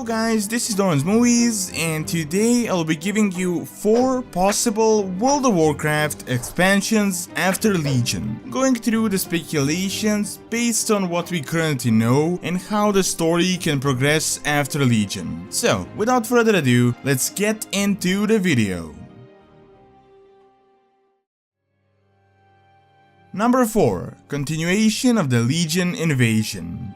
Hello guys, this is Doronsmovies, and today I'll be giving you 4 possible World of Warcraft expansions after Legion, going through the speculations based on what we currently know and how the story can progress after Legion. So, without further ado, let's get into the video. Number 4. Continuation of the Legion invasion.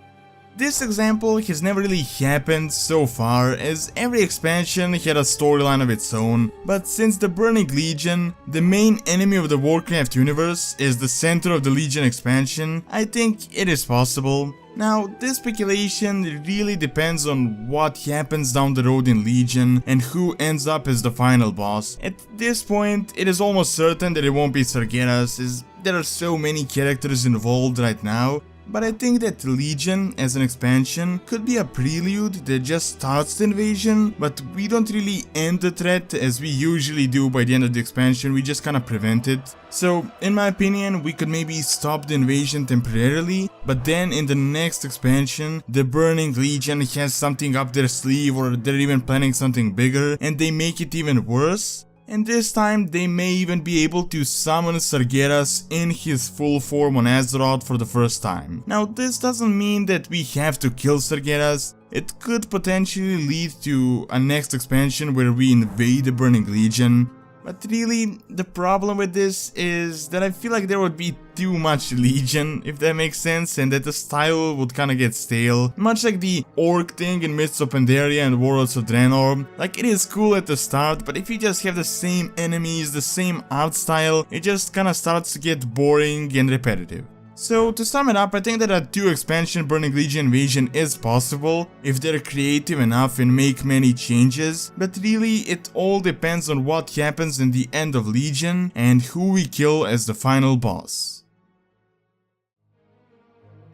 This example has never really happened so far, as every expansion had a storyline of its own, but since the Burning Legion, the main enemy of the Warcraft universe, is the center of the Legion expansion, I think it is possible. Now, this speculation really depends on what happens down the road in Legion and who ends up as the final boss. At this point, it is almost certain that it won't be Sargeras, as there are so many characters involved right now. But I think that Legion as an expansion could be a prelude that just starts the invasion, but we don't really end the threat as we usually do by the end of the expansion, we just kinda prevent it. So, in my opinion, we could maybe stop the invasion temporarily, but then in the next expansion, the Burning Legion has something up their sleeve, or they're even planning something bigger, and they make it even worse. And this time they may even be able to summon Sargeras in his full form on Azshara for the first time. Now, this doesn't mean that we have to kill Sargeras. It could potentially lead to a next expansion where we invade the Burning Legion. But really, the problem with this is that I feel like there would be too much Legion, if that makes sense, and that the style would kinda get stale. Much like the orc thing in Mists of Pandaria and Warlords of Draenor. Like, it is cool at the start, but if you just have the same enemies, the same art style, it just kinda starts to get boring and repetitive. So, to sum it up, I think that a 2 expansion Burning Legion invasion is possible if they're creative enough and make many changes, but really it all depends on what happens in the end of Legion and who we kill as the final boss.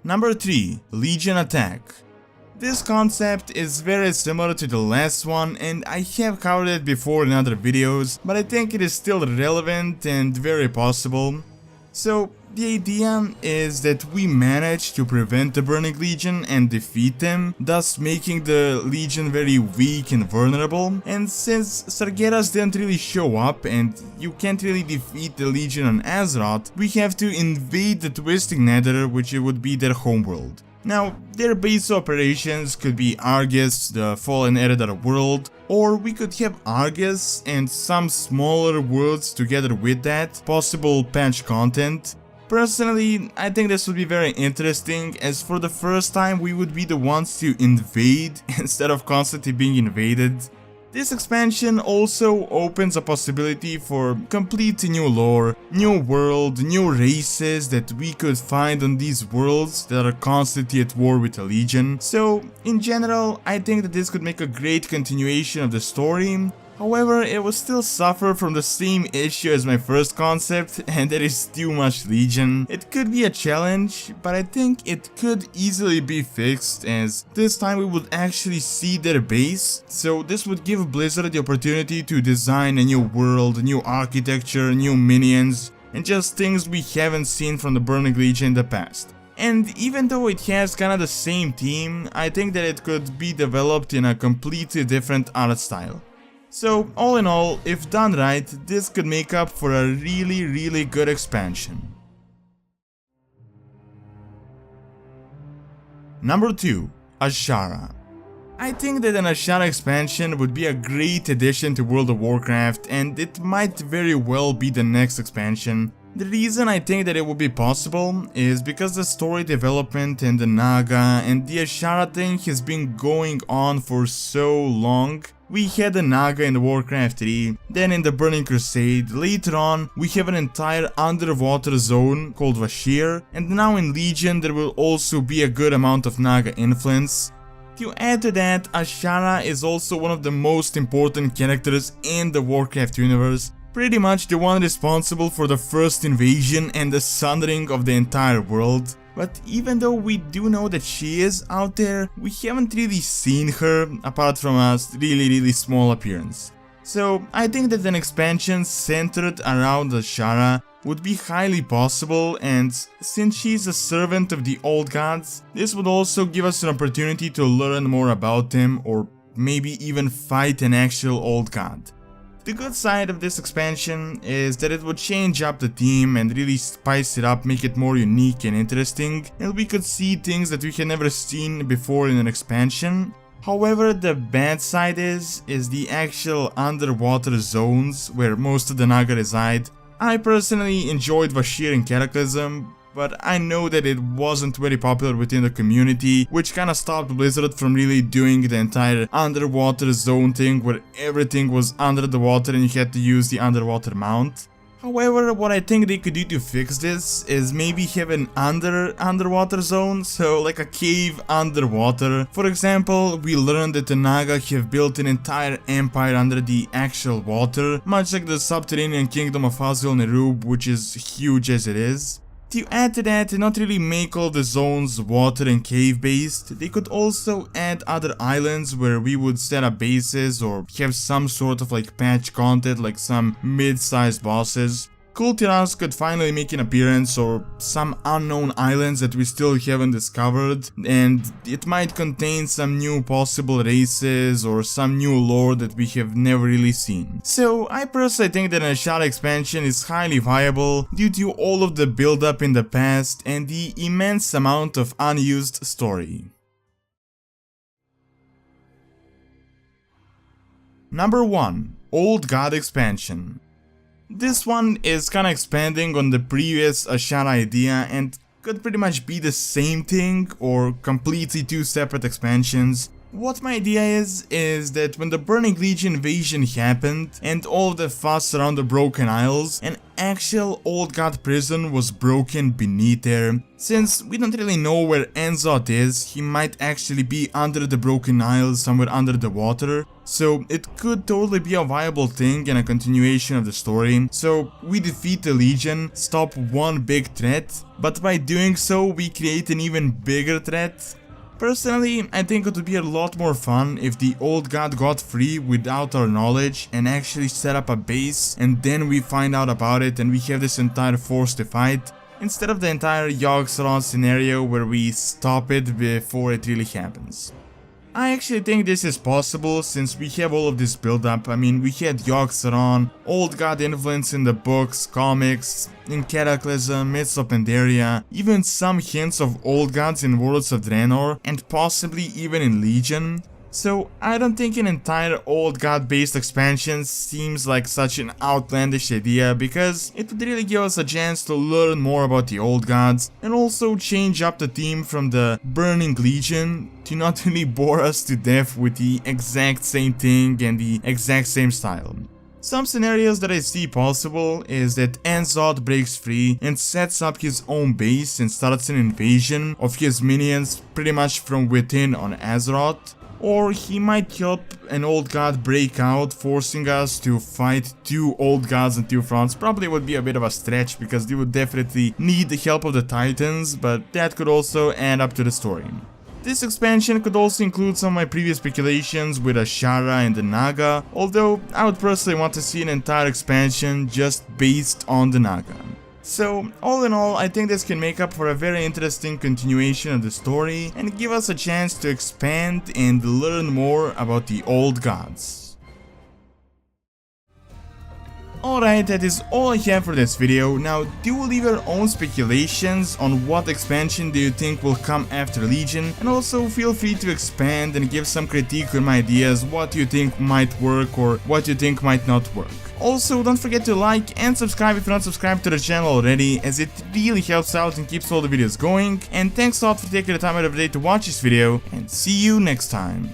Number 3. Legion Attack. This concept is very similar to the last one, and I have covered it before in other videos, but I think it is still relevant and very possible. So, the idea is that we manage to prevent the Burning Legion and defeat them, thus making the Legion very weak and vulnerable. And since Sargeras didn't really show up and you can't really defeat the Legion on Azshara, we have to invade the Twisting Nether, which would be their homeworld. Now, their base operations could be Argus, the Fallen Eredar world, or we could have Argus and some smaller worlds together with that, possible patch content. Personally, I think this would be very interesting, as for the first time we would be the ones to invade instead of constantly being invaded. This expansion also opens a possibility for complete new lore, new world, new races that we could find on these worlds that are constantly at war with the Legion. So, in general, I think that this could make a great continuation of the story. However, it will still suffer from the same issue as my first concept, and that is too much Legion. It could be a challenge, but I think it could easily be fixed, as this time we would actually see their base, so this would give Blizzard the opportunity to design a new world, new architecture, new minions, and just things we haven't seen from the Burning Legion in the past. And even though it has kinda the same theme, I think that it could be developed in a completely different art style. So, all in all, if done right, this could make up for a really good expansion. Number 2. Azshara. I think that an Azshara expansion would be a great addition to World of Warcraft, and it might very well be the next expansion. The reason I think that it would be possible is because the story development and the naga and the Azshara thing has been going on for so long. We had the naga in the Warcraft 3, then in the Burning Crusade, later on we have an entire underwater zone called Vashir, and now in Legion there will also be a good amount of naga influence. To add to that, Azshara is also one of the most important characters in the Warcraft universe, pretty much the one responsible for the first invasion and the sundering of the entire world. But even though we do know that she is out there, we haven't really seen her apart from a really small appearance. So I think that an expansion centered around Azshara would be highly possible, and since she's a servant of the old gods, this would also give us an opportunity to learn more about them, or maybe even fight an actual old god. The good side of this expansion is that it would change up the theme and really spice it up, make it more unique and interesting, and we could see things that we had never seen before in an expansion. However, the bad side is the actual underwater zones where most of the Naga reside. I personally enjoyed Vashir and Cataclysm, but I know that it wasn't very popular within the community, which kinda stopped Blizzard from really doing the entire underwater zone thing where everything was under the water and you had to use the underwater mount. However, what I think they could do to fix this is maybe have an underwater zone, so like a cave underwater. For example, we learned that the Naga have built an entire empire under the actual water, much like the subterranean kingdom of Azul-Nerub, which is huge as it is. To add to that, and not really make all the zones water and cave based, they could also add other islands where we would set up bases or have some sort of like patch content, like some mid-sized bosses. Kultiras could finally make an appearance, or some unknown islands that we still haven't discovered, and it might contain some new possible races or some new lore that we have never really seen. So I personally think that an Azshara expansion is highly viable due to all of the build up in the past and the immense amount of unused story. Number 1. Old God expansion. This one is kinda expanding on the previous Azshara idea and could pretty much be the same thing or completely two separate expansions. What my idea is that when the Burning Legion invasion happened and all of the fuss around the Broken Isles, an actual old god prison was broken beneath there. Since we don't really know where Enzot is, he might actually be under the Broken Isles, somewhere under the water. So it could totally be a viable thing and a continuation of the story. So we defeat the Legion, stop one big threat, but by doing so we create an even bigger threat. Personally, I think it would be a lot more fun if the old god got free without our knowledge and actually set up a base, and then we find out about it and we have this entire force to fight, instead of the entire Yogg-Saron scenario where we stop it before it really happens. I actually think this is possible since we have all of this build up. I mean, we had Yogg-Saron, old god influence in the books, comics, in Cataclysm, Myths of Pandaria, even some hints of old gods in Worlds of Draenor, and possibly even in Legion. So I don't think an entire old god based expansion seems like such an outlandish idea, because it would really give us a chance to learn more about the old gods and also change up the theme from the Burning Legion to not really bore us to death with the exact same thing and the exact same style. Some scenarios that I see possible is that Enzot breaks free and sets up his own base and starts an invasion of his minions pretty much from within on Azeroth. Or he might help an old god break out, forcing us to fight two old gods on two fronts. Probably would be a bit of a stretch because they would definitely need the help of the Titans, but that could also add up to the story. This expansion could also include some of my previous speculations with Azshara and the Naga, although I would personally want to see an entire expansion just based on the Naga. So, all in all, I think this can make up for a very interesting continuation of the story and give us a chance to expand and learn more about the old gods. Alright, that is all I have for this video. Now, do leave your own speculations on what expansion do you think will come after Legion, and also feel free to expand and give some critique on my ideas, what you think might work or what you think might not work. Also, don't forget to like and subscribe if you're not subscribed to the channel already, as it really helps out and keeps all the videos going. And thanks a lot for taking the time out of the day to watch this video, and see you next time.